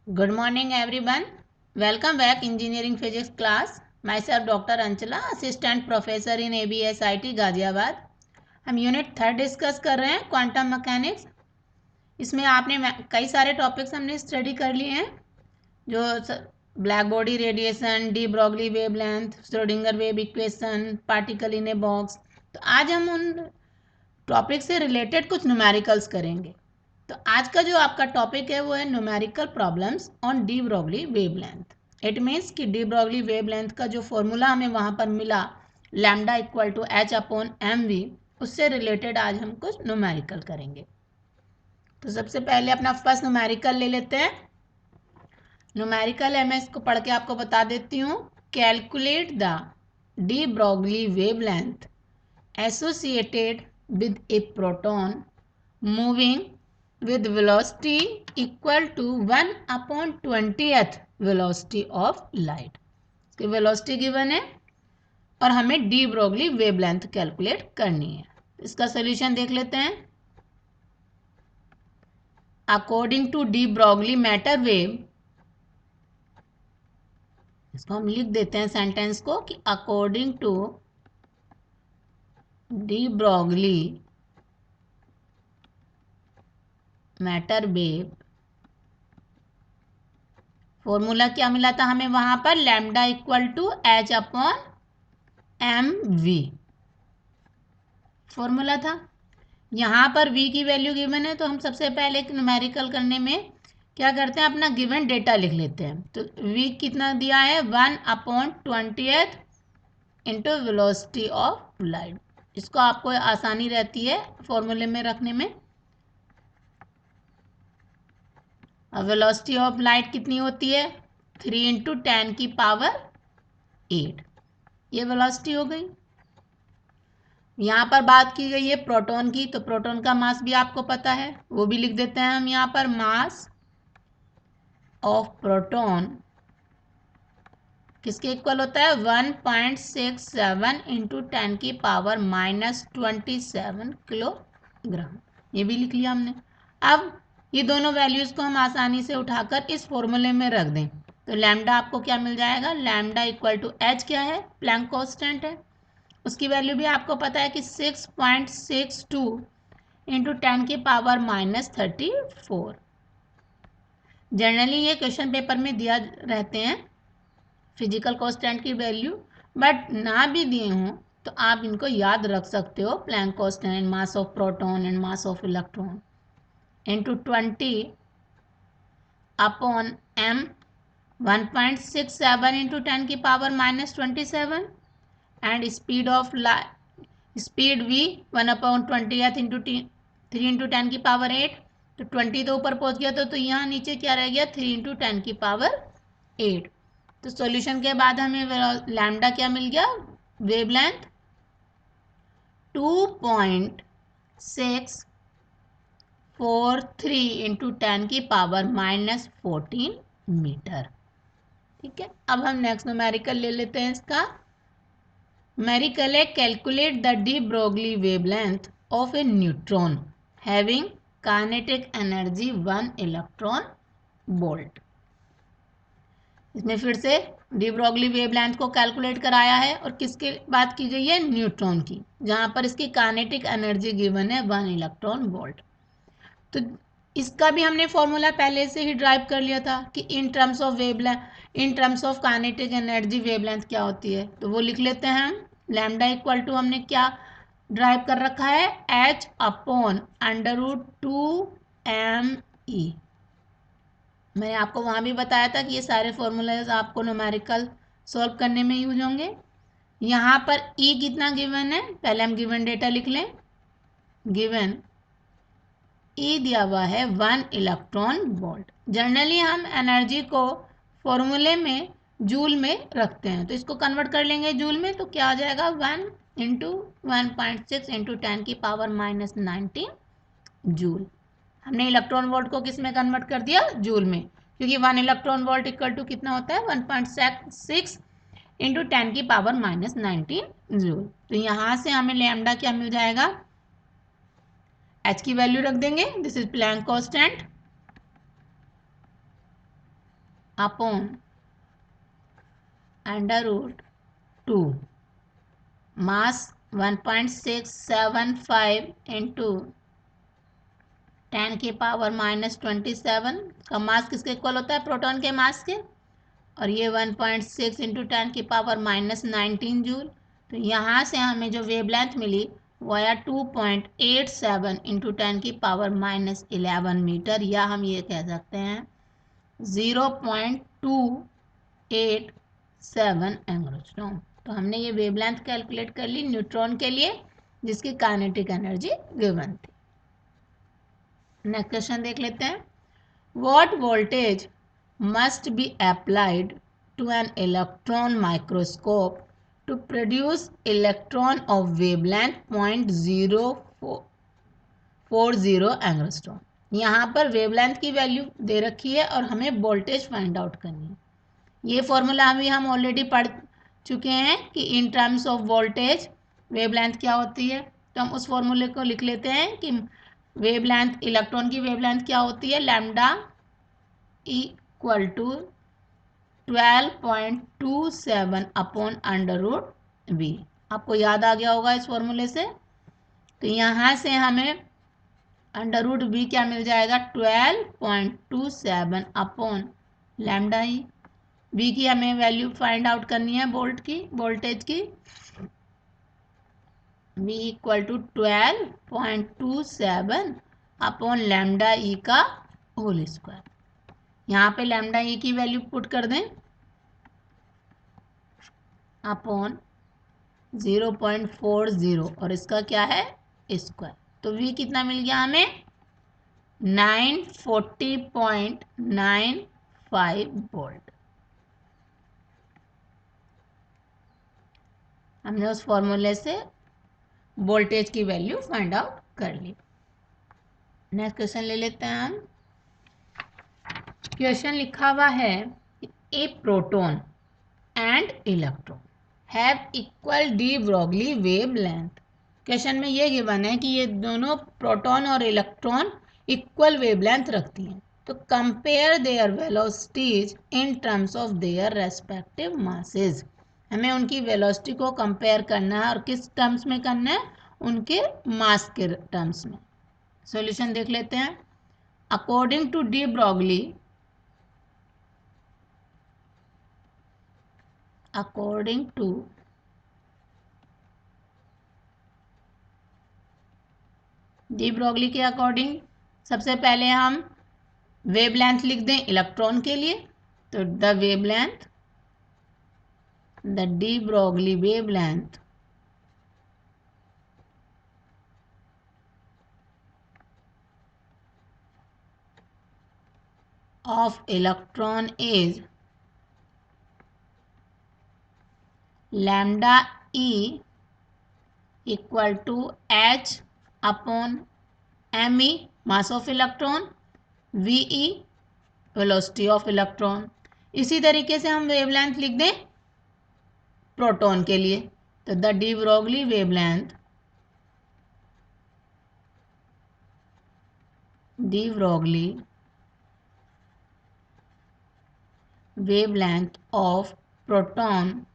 Good morning everyone. Welcome back engineering physics class. Myself Dr. Anchala, assistant professor in ABS IT Ghaziabad. हम unit 3 discuss कर रहे हैं quantum mechanics. इसमें आपने कई सारे टॉपिक्स हमने स्टडी कर लिए हैं, जो black body radiation, D Broglie wavelength, Schrodinger wave equation, particle in a box. तो आज हम उन टॉपिक से रिलेटेड कुछ न्यूमेरिकल्स करेंगे. तो आज का जो आपका टॉपिक है वो है numerical problems on de Broglie wavelength. It means कि डी ब्रॉगली वेवलेंथ का जो फॉर्मूला हमें वहाँ पर मिला lambda equal to h upon m v, उससे रिलेटेड आज हम कुछ न्यूमेरिकल करेंगे. तो सबसे पहले अपना फर्स्ट न्यूमेरिकल ले लेते हैं. न्यूमेरिकल है, मैं इसको पढ़ के आपको बता देती हूँ. Calculate the D Broglie wavelength associated with a proton moving with velocity equal to 1 upon 20th velocity of light. इसकी वेलोसिटी गिवन है और हमें डी ब्रॉगली वेवलेंथ कैलकुलेट करनी है. इसका सोल्यूशन देख लेते हैं. According to de Broglie matter wave, इसको हम लिख देते हैं सेंटेंस को कि according to de Broglie matter wave, formula क्या मिला था हमें वहां पर, lambda equal to h upon m v formula था. यहाँ पर v की वैल्यू गिवन है, तो हम सबसे पहले न्यूमेरिकल करने में क्या करते हैं, अपना गिवन डेटा लिख लेते हैं. तो v कितना दिया है, 1 upon 20th into velocity of light. इसको आपको आसानी रहती है फॉर्मूले में रखने में. अब वेलोसिटी ऑफ लाइट कितनी होती है, 3 इंटू 10 की पावर 8. ये वेलोसिटी हो गई. यहाँ पर बात की गई है प्रोटॉन की, तो प्रोटॉन का मास भी आपको पता है, वो भी लिख देते हैं हम यहाँ पर. मास ऑफ प्रोटॉन किसके इक्वल होता है, 1.67 इंटू 10 की पावर -27 किलोग्राम. ये भी लिख लिया हमने. अब ये दोनों वैल्यूज को हम आसानी से उठाकर इस फॉर्मूले में रख दें. तो लैम्डा आपको क्या मिल जाएगा, लैम्डा इक्वल टू एच क्या है, प्लैंक कांस्टेंट है, उसकी वैल्यू भी आपको पता है कि 6.62 इंटू 10 की पावर -34. जनरली ये क्वेश्चन पेपर में दिया रहते हैं फिजिकल कांस्टेंट की वैल्यू, बट ना भी दिए हों तो आप इनको याद रख सकते हो. Planck constant, mass of proton and mass of electron into 20 upon M, 1.67 into 10 की power -27, and speed of speed v 1 upon 20th into 3 into 10 की पावर 8. तो 20 तो ऊपर पहुंच गया, तो यहाँ नीचे क्या रह गया, 3 इंटू 10 की पावर 8. तो सॉल्यूशन के बाद हमें लैम्डा क्या मिल गया, वेवलेंथ 2.643 इंटू 10 की पावर -14 मीटर. ठीक है. अब हम नेक्स्ट न्यूमेरिकल ले लेते हैं. इसका न्यूमेरिकल है, calculate the D Broglie wavelength of A neutron having kinetic energy 1 electron volt. इसमें फिर से डी ब्रॉगली वेवलेंथ को कैलकुलेट कराया है और किसकी बात की गई है, न्यूट्रॉन की, जहां पर इसकी काइनेटिक एनर्जी गिवन है 1 इलेक्ट्रॉन वोल्ट. तो इसका भी हमने फॉर्मूला पहले से ही ड्राइव कर लिया था कि इन terms of wavelength, in terms of kinetic energy wavelength क्या होती है. तो वो लिख लेते हैं हम. लैम्डा इक्वल टू हमने क्या ड्राइव कर रखा है, एच अपॉन √2m/e. मैंने आपको वहाँ भी बताया था कि ये सारे फॉर्मूलाज आपको न्यूमेरिकल सॉल्व करने में यूज होंगे. यहाँ पर E कितना गिवन है, पहले हम गिवन डेटा लिख लें. गिवन E दिया हुआ है 1 इलेक्ट्रॉन वोल्ट. जनरली हम एनर्जी को फॉर्मूले में जूल में रखते हैं, तो इसको कन्वर्ट कर लेंगे जूल में. तो क्या आ जाएगा, 1 इंटू 1.6 इंटू 10 की पावर -19 जूल. हमने इलेक्ट्रॉन वोल्ट को किस में कन्वर्ट कर दिया, जूल में, क्योंकि 1 इलेक्ट्रॉन वोल्ट इक्वल टू कितना होता है, 1.6 इंटू 10 की पावर -19 जूल. तो यहाँ से हमें लैम्डा क्या मिल जाएगा, एच की वैल्यू रख देंगे, this is Planck constant, upon √2, mass 1.675 into 10⁻⁻27 का मास किसके इक्वल होता है? प्रोटॉन के मास के। और ये 1.6 इंटू 10⁻⁻19 जूल। तो यहाँ से हमें जो वेवलेंथ मिली वो आया 2.87 इंटू 10⁻⁻11 मीटर, या हम ये कह सकते हैं 0.287 एंगस्ट्रॉम। तो हमने ये वेवलेंथ कैलकुलेट कर ली न्यूट्रॉन के लिए, जिसकी काइनेटिक एनर्जी गिवन थी। नेक्स्ट क्वेश्चन देख लेते हैं। What voltage must be applied to an electron microscope to produce electron of wavelength 0.040 angstrom. यहाँ पर वेवलेंथ की वैल्यू दे रखी है और हमें वोल्टेज फाइंड आउट करनी है। ये फॉर्मूला हम ऑलरेडी पढ़ चुके हैं कि इन टर्म्स ऑफ वोल्टेज वेवलेंथ क्या होती है। तो हम उस फॉर्मूले को लिख लेते हैं कि वेवलेंथ, इलेक्ट्रॉन की वेवलेंथ क्या होती है? Lambda equal to 12.27 upon √v। आपको याद आ गया होगा इस फॉर्मूले से। तो यहाँ से हमें √v क्या मिल जाएगा? 12.27 अपॉन लैम्डा ई। v की हमें वैल्यू फाइंड आउट करनी है वोल्ट की, वोल्टेज की। v equal to 12.27 upon lambda e का होल स्क्वायर। यहाँ पे लैम्डा ई की वैल्यू पुट कर दें अपॉन 0.40 और इसका क्या है? स्क्वायर। तो v कितना मिल गया हमें? 940.95 वोल्ट। हमने उस फॉर्मूले से वोल्टेज की वैल्यू फाइंड आउट कर ली। नेक्स्ट क्वेश्चन ले लेते हैं हम। क्वेश्चन लिखा हुआ है a proton and electron have equal de Broglie wavelength. Question में ये गिवन है कि ये दोनों प्रोटॉन और इलेक्ट्रॉन इक्वल वेवलेंथ रखती हैं। तो compare there velocities in terms of their respective masses. हमें उनकी वेलोसिटी को कंपेयर करना है, और किस टर्म्स में करना है? उनके मास के टर्म्स में। सॉल्यूशन देख लेते हैं। According to de Broglie, according to de Broglie के अकॉर्डिंग सबसे पहले हम वेवलेंथ लिख दें इलेक्ट्रॉन के लिए। तो the wavelength, the D Broglie wavelength of electron is lambda e equal to h upon me, mass of electron, ve, velocity of electron। इसी तरीके से हम वेवलेंथ लिख दें प्रोटॉन के लिए। तो the D Broglie wavelength, de Broglie wavelength of proton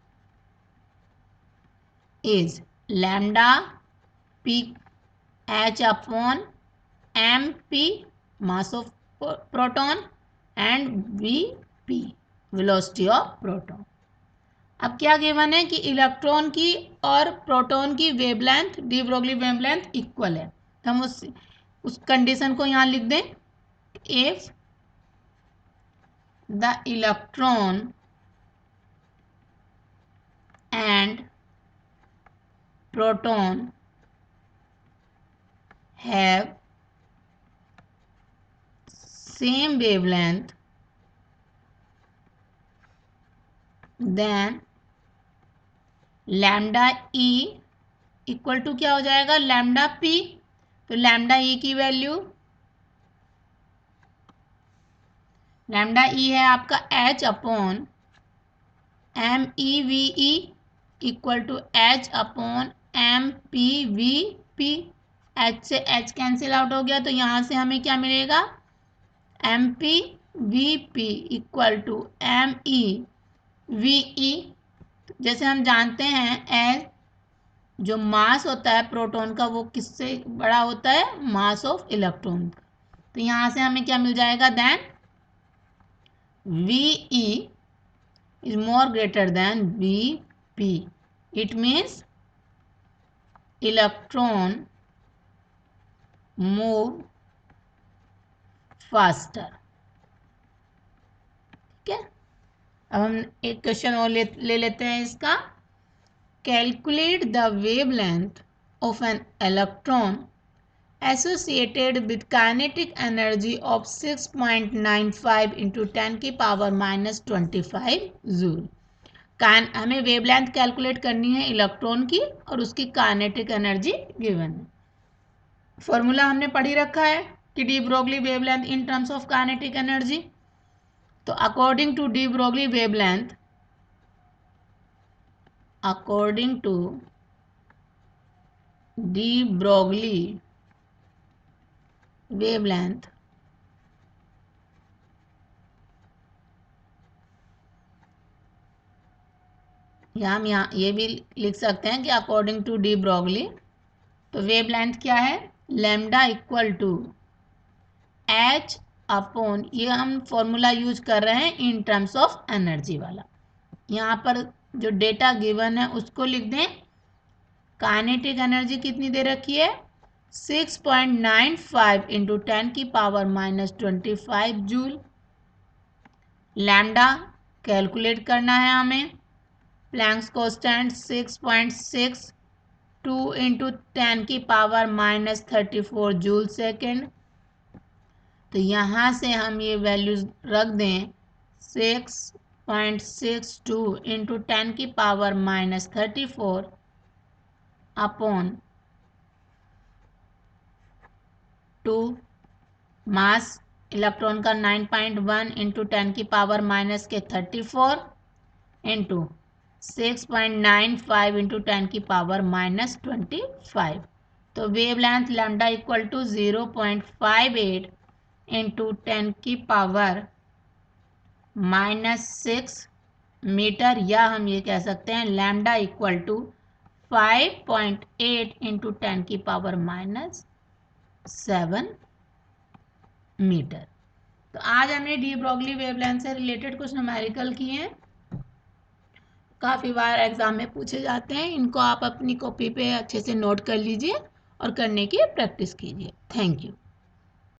is lambda p h upon m p, mass of proton, and v p, velocity of proton। अब क्या गिवन है कि इलेक्ट्रॉन की और प्रोटॉन की wavelength, D Broglie wavelength equal है। तो हम उस कंडीशन को यहाँ लिख दें। If the electron and proton have same wavelength, then lambda e equal to क्या हो जाएगा? Lambda p। तो लैम्डा e की वैल्यू, लैम्डा ई है आपका h upon m e v e equal to h upon m p v p. H से h cancel out हो गया, तो यहाँ से हमें क्या मिलेगा? M p v p equal to m e v e. जैसे हम जानते हैं एल जो मास होता है प्रोटॉन का वो किससे बड़ा होता है, मास ऑफ इलेक्ट्रॉन का। तो यहाँ से हमें क्या मिल जाएगा, then v e is more greater than Vp. It means electron move faster. ठीक है, अब हम एक क्वेश्चन और ले लेते हैं इसका। Calculate the wavelength of an electron associated with kinetic energy of 6.95 into 10 की पावर -25 जूल। हमें वेवलेंथ कैलकुलेट करनी है इलेक्ट्रॉन की और उसकी काइनेटिक एनर्जी गिवन है। फॉर्मूला हमने पढ़ ही रखा है कि de Broglie wavelength in terms of kinetic energy. तो according to de Broglie wavelength, according to de Broglie wavelength या हम यहाँ ये भी लिख सकते हैं कि अकॉर्डिंग टू डी ब्रोगली, तो वेवलेंथ क्या है, lambda equal to h upon, ये हम फॉर्मूला यूज कर रहे हैं इन टर्म्स ऑफ एनर्जी वाला। यहाँ पर जो डेटा गिवन है उसको लिख दें। काइनेटिक एनर्जी कितनी दे रखी है, 6.95 इंटू 10 की पावर -25 जूल। लैम्डा कैलकुलेट करना है हमें, प्लैंक्स कांस्टेंट 6.62 इंटू 10 की पावर -34 जूल सेकेंड। तो यहाँ से हम ये वैल्यूज रख दें, 6.62 इंटू 10 की पावर -34 अपॉन 2, मास इलेक्ट्रॉन का 9.1 इंटू 10 की पावर -34 इंटू 6.95 इंटू 10 की पावर -25। तो wavelength lambda equal to 0.58 into 10 की पावर -6 मीटर, या हम ये कह सकते हैं लैम्डा इक्वल टू 5.8 इंटू 10 की पावर -7 मीटर। तो आज हमने डी ब्रोगली वेवलेंथ से रिलेटेड कुछ न्यूमेरिकल किए हैं, काफ़ी बार एग्जाम में पूछे जाते हैं। इनको आप अपनी कॉपी पे अच्छे से नोट कर लीजिए और करने की प्रैक्टिस कीजिए। Thank you.